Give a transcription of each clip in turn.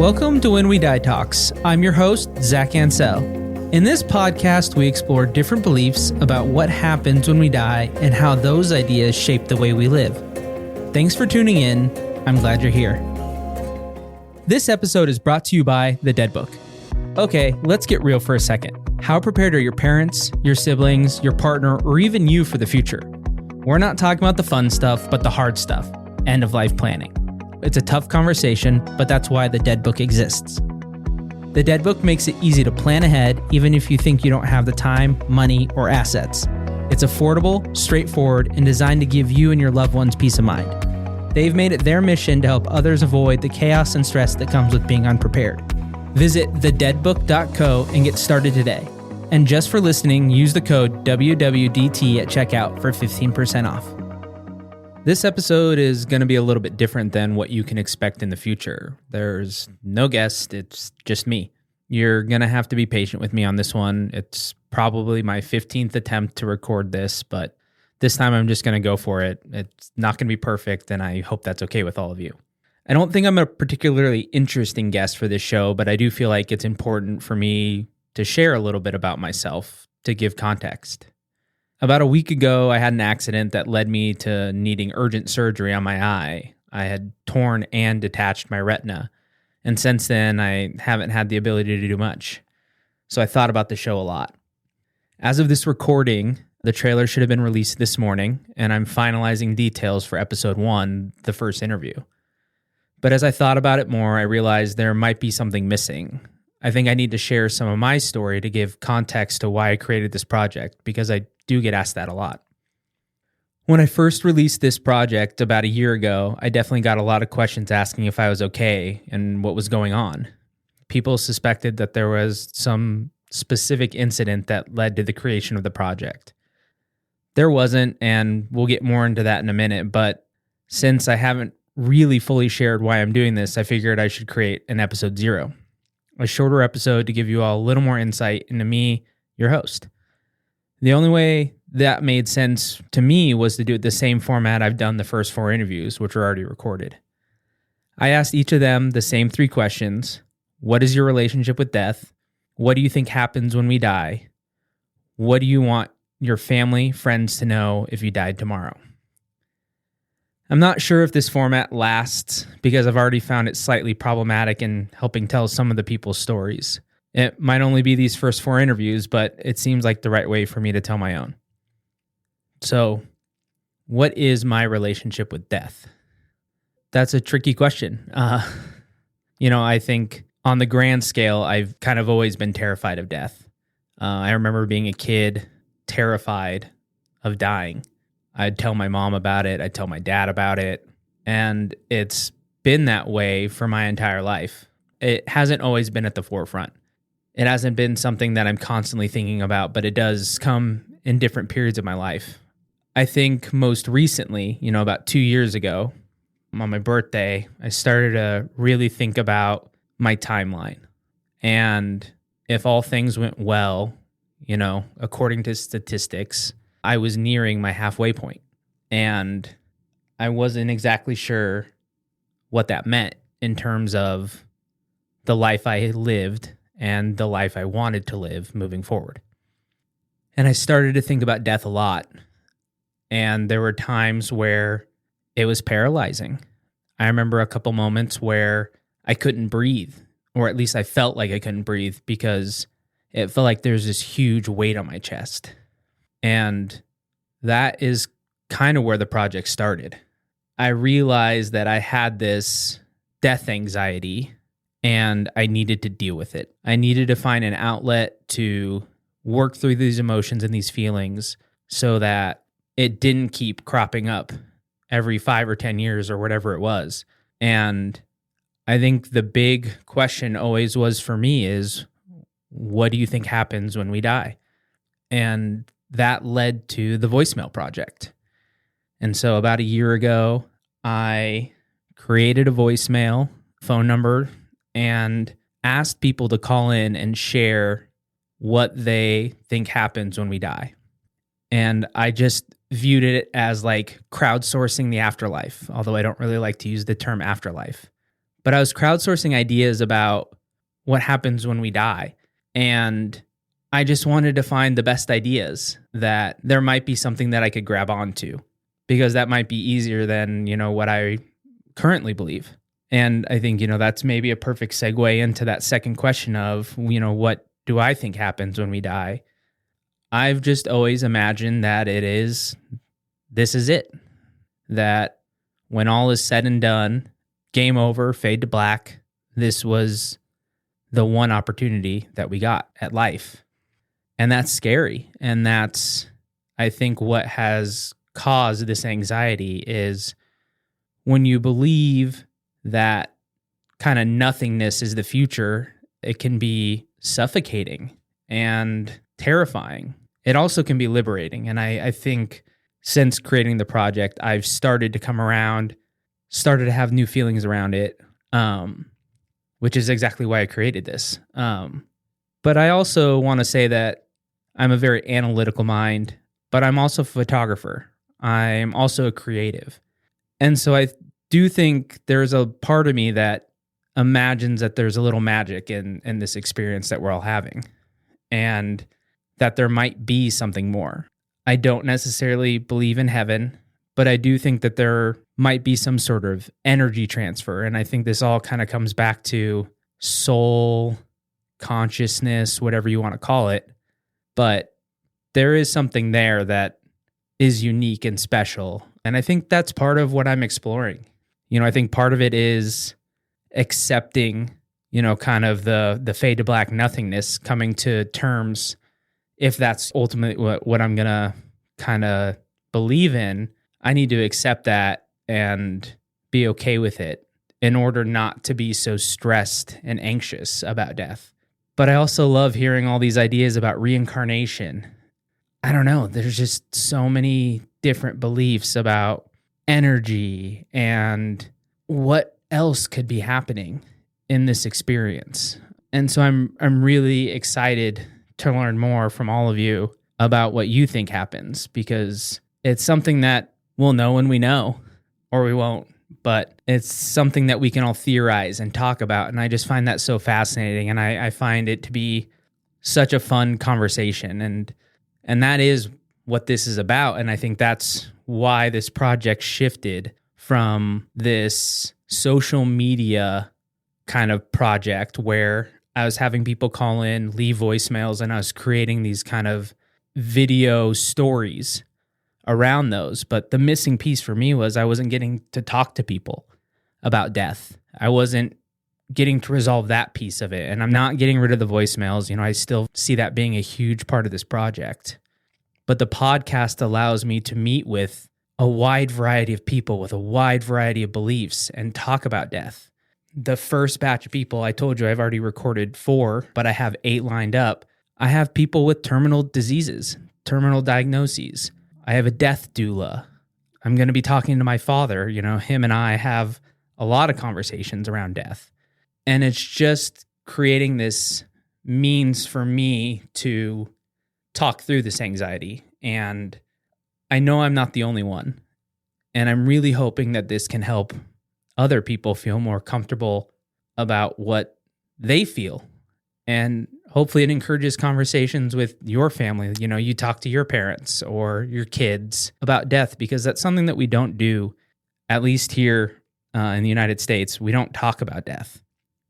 Welcome to When We Die Talks. I'm your host, Zach Ancell. In this podcast, we explore different beliefs about what happens when we die and how those ideas shape the way we live. Thanks for tuning in. I'm glad you're here. This episode is brought to you by The Dead Book. Okay, let's get real for a second. How prepared are your parents, your siblings, your partner, or even you for the future? We're not talking about the fun stuff, but the hard stuff, end-of-life planning. It's a tough conversation, but that's why The Dead Book exists. The Dead Book makes it easy to plan ahead, even if you think you don't have the time, money, or assets. It's affordable, straightforward, and designed to give you and your loved ones peace of mind. They've made it their mission to help others avoid the chaos and stress that comes with being unprepared. Visit thedeadbook.co and get started today. And just for listening, use the code WWDT at checkout for 15% off. This episode is going to be a little bit different than what you can expect in the future. There's no guest, it's just me. You're going to have to be patient with me on this one. It's probably my 15th attempt to record this, but this time I'm just going to go for it. It's not going to be perfect, and I hope that's okay with all of you. I don't think I'm a particularly interesting guest for this show, but I do feel like it's important for me to share a little bit about myself to give context. About a week ago, I had an accident that led me to needing urgent surgery on my eye. I had torn and detached my retina, and since then, I haven't had the ability to do much. So I thought about the show a lot. As of this recording, the trailer should have been released this morning, and I'm finalizing details for episode 1, the first interview. But as I thought about it more, I realized there might be something missing. I think I need to share some of my story to give context to why I created this project, because I do get asked that a lot. When I first released this project about a year ago, I definitely got a lot of questions asking if I was okay and what was going on. People suspected that there was some specific incident that led to the creation of the project. There wasn't, and we'll get more into that in a minute, but since I haven't really fully shared why I'm doing this, I figured I should create an episode 0, a shorter episode to give you all a little more insight into me, your host. The only way that made sense to me was to do it the same format I've done the first 4 interviews, which were already recorded. I asked each of them the same 3 questions. What is your relationship with death? What do you think happens when we die? What do you want your family, friends to know if you died tomorrow? I'm not sure if this format lasts because I've already found it slightly problematic in helping tell some of the people's stories. It might only be these first 4 interviews, but it seems like the right way for me to tell my own. So, what is my relationship with death? That's a tricky question. I think on the grand scale, I've kind of always been terrified of death. I remember being a kid terrified of dying. I'd tell my mom about it. I'd tell my dad about it. And it's been that way for my entire life. It hasn't always been at the forefront. It hasn't been something that I'm constantly thinking about, but it does come in different periods of my life. I think most recently, about 2 years ago, on my birthday, I started to really think about my timeline. And if all things went well, according to statistics, I was nearing my halfway point. And I wasn't exactly sure what that meant in terms of the life I lived and the life I wanted to live moving forward. And I started to think about death a lot. And there were times where it was paralyzing. I remember a couple moments where I couldn't breathe, or at least I felt like I couldn't breathe because it felt like there's this huge weight on my chest. And that is kind of where the project started. I realized that I had this death anxiety and I needed to deal with it. I needed to find an outlet to work through these emotions and these feelings so that it didn't keep cropping up every 5 or 10 years or whatever it was. And I think the big question always was for me is, what do you think happens when we die? And that led to the voicemail project. And so about a year ago, I created a voicemail phone number and asked people to call in and share what they think happens when we die. And I just viewed it as like crowdsourcing the afterlife, although I don't really like to use the term afterlife. But I was crowdsourcing ideas about what happens when we die. And I just wanted to find the best ideas that there might be something that I could grab onto, because that might be easier than, what I currently believe. And I think, that's maybe a perfect segue into that second question of, what do I think happens when we die? I've just always imagined that this is it. That when all is said and done, game over, fade to black, this was the one opportunity that we got at life. And that's scary. And that's, I think, what has caused this anxiety is when you believe that kind of nothingness is the future, it can be suffocating and terrifying. It also can be liberating. And I think since creating the project, I've started to come around, started to have new feelings around it, which is exactly why I created this. But I also want to say that I'm a very analytical mind, but I'm also a photographer. I'm also a creative. And so I do think there's a part of me that imagines that there's a little magic in this experience that we're all having, and that there might be something more. I don't necessarily believe in heaven, but I do think that there might be some sort of energy transfer. And I think this all kind of comes back to soul, consciousness, whatever you want to call it. But there is something there that is unique and special. And I think that's part of what I'm exploring. I think part of it is accepting, kind of the fade to black nothingness, coming to terms, if that's ultimately what I'm going to kind of believe in, I need to accept that and be okay with it in order not to be so stressed and anxious about death. But I also love hearing all these ideas about reincarnation. I don't know, there's just so many different beliefs about energy and what else could be happening in this experience. And so I'm really excited to learn more from all of you about what you think happens, because it's something that we'll know when we know, or we won't, but it's something that we can all theorize and talk about. And I just find that so fascinating. And I find it to be such a fun conversation. And that is what this is about. And I think that's why this project shifted from this social media kind of project where I was having people call in, leave voicemails, and I was creating these kind of video stories around those. But the missing piece for me was I wasn't getting to talk to people about death. I wasn't getting to resolve that piece of it. And I'm not getting rid of the voicemails. I still see that being a huge part of this project. But the podcast allows me to meet with a wide variety of people with a wide variety of beliefs and talk about death. The first batch of people, I told you I've already recorded 4, but I have 8 lined up. I have people with terminal diseases, terminal diagnoses. I have a death doula. I'm going to be talking to my father. Him and I have a lot of conversations around death. And it's just creating this means for me to talk through this anxiety. And I know I'm not the only one. And I'm really hoping that this can help other people feel more comfortable about what they feel. And hopefully it encourages conversations with your family. You talk to your parents or your kids about death, because that's something that we don't do, at least here in the United States. We don't talk about death.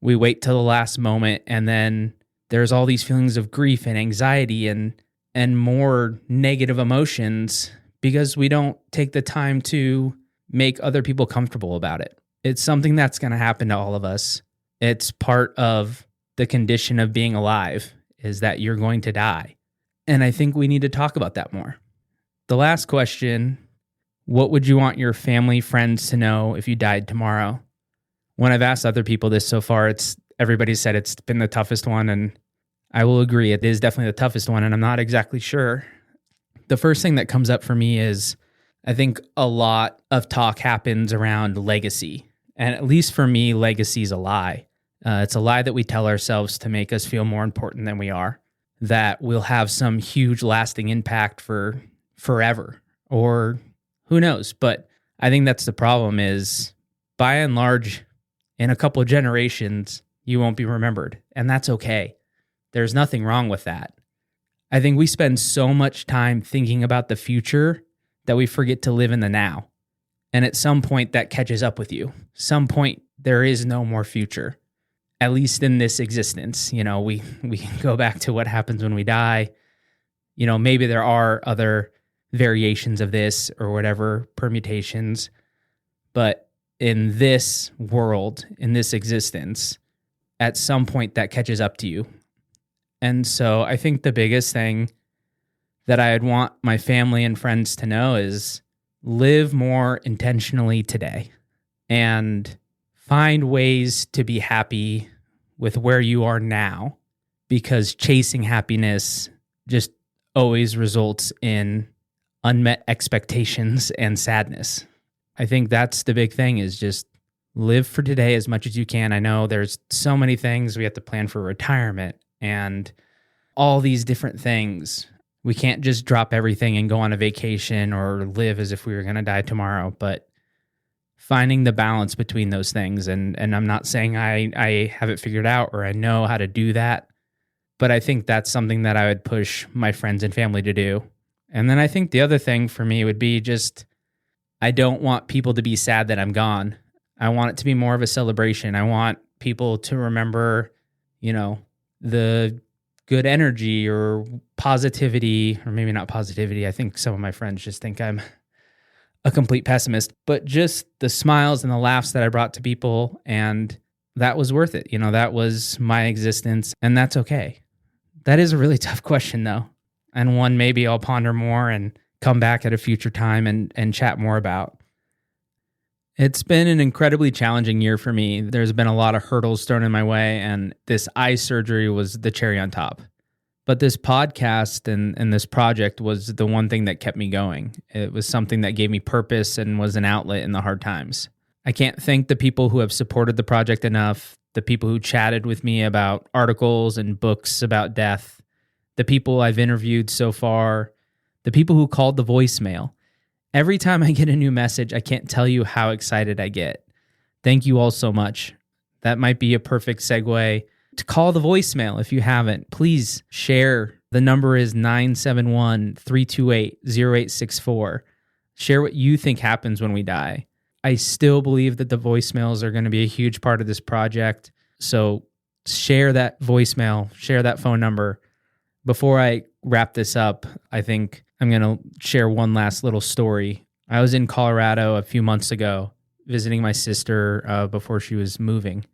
We wait till the last moment, and then there's all these feelings of grief and anxiety and more negative emotions because we don't take the time to make other people comfortable about it. It's something that's going to happen to all of us. It's part of the condition of being alive, is that you're going to die. And I think we need to talk about that more. The last question, what would you want your family, friends to know if you died tomorrow? When I've asked other people this so far, everybody said it's been the toughest one, and I will agree, it is definitely the toughest one, and I'm not exactly sure. The first thing that comes up for me is, I think a lot of talk happens around legacy. And at least for me, legacy is a lie. It's a lie that we tell ourselves to make us feel more important than we are, that we'll have some huge lasting impact for forever, or who knows. But I think that's the problem is, by and large, in a couple of generations, you won't be remembered. And that's okay. There's nothing wrong with that. I think we spend so much time thinking about the future that we forget to live in the now. And at some point that catches up with you. Some point there is no more future, at least in this existence. You know, we can go back to what happens when we die. You know, maybe there are other variations of this or whatever permutations, but in this world, in this existence, at some point that catches up to you. And so I think the biggest thing that I'd want my family and friends to know is live more intentionally today and find ways to be happy with where you are now, because chasing happiness just always results in unmet expectations and sadness. I think that's the big thing, is just live for today as much as you can. I know there's so many things. We have to plan for retirement and all these different things. We can't just drop everything and go on a vacation or live as if we were going to die tomorrow, but finding the balance between those things. And I'm not saying I have it figured out or I know how to do that, but I think that's something that I would push my friends and family to do. And then I think the other thing for me would be just, I don't want people to be sad that I'm gone. I want it to be more of a celebration. I want people to remember, you know, the good energy or positivity, or maybe not positivity. I think some of my friends just think I'm a complete pessimist, but just the smiles and the laughs that I brought to people. And that was worth it. You know, that was my existence, and that's okay. That is a really tough question though. And one maybe I'll ponder more and come back at a future time and chat more about. It's been an incredibly challenging year for me. There's been a lot of hurdles thrown in my way, and this eye surgery was the cherry on top. But this podcast and this project was the one thing that kept me going. It was something that gave me purpose and was an outlet in the hard times. I can't thank the people who have supported the project enough, the people who chatted with me about articles and books about death, the people I've interviewed so far, the people who called the voicemail. Every time I get a new message, I can't tell you how excited I get. Thank you all so much. That might be a perfect segue to call the voicemail. If you haven't, please share. The number is 971-328-0864. Share what you think happens when we die. I still believe that the voicemails are going to be a huge part of this project. So share that voicemail, share that phone number. Before I wrap this up, I think I'm going to share one last little story. I was in Colorado a few months ago visiting my sister before she was moving.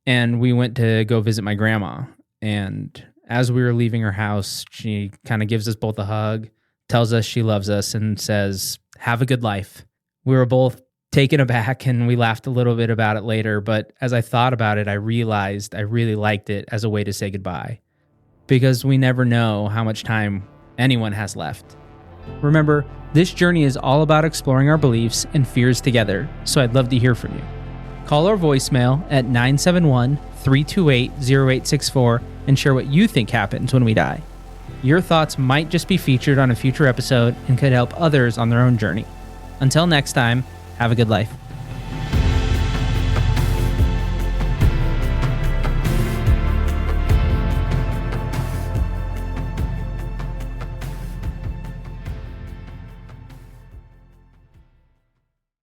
And we went to go visit my grandma. And as we were leaving her house, she kind of gives us both a hug, tells us she loves us, and says, "Have a good life." We were both taken aback, and we laughed a little bit about it later. But as I thought about it, I realized I really liked it as a way to say goodbye, because we never know how much time anyone has left. Remember, this journey is all about exploring our beliefs and fears together, so I'd love to hear from you. Call our voicemail at 971-328-0864 and share what you think happens when we die. Your thoughts might just be featured on a future episode and could help others on their own journey. Until next time, have a good life.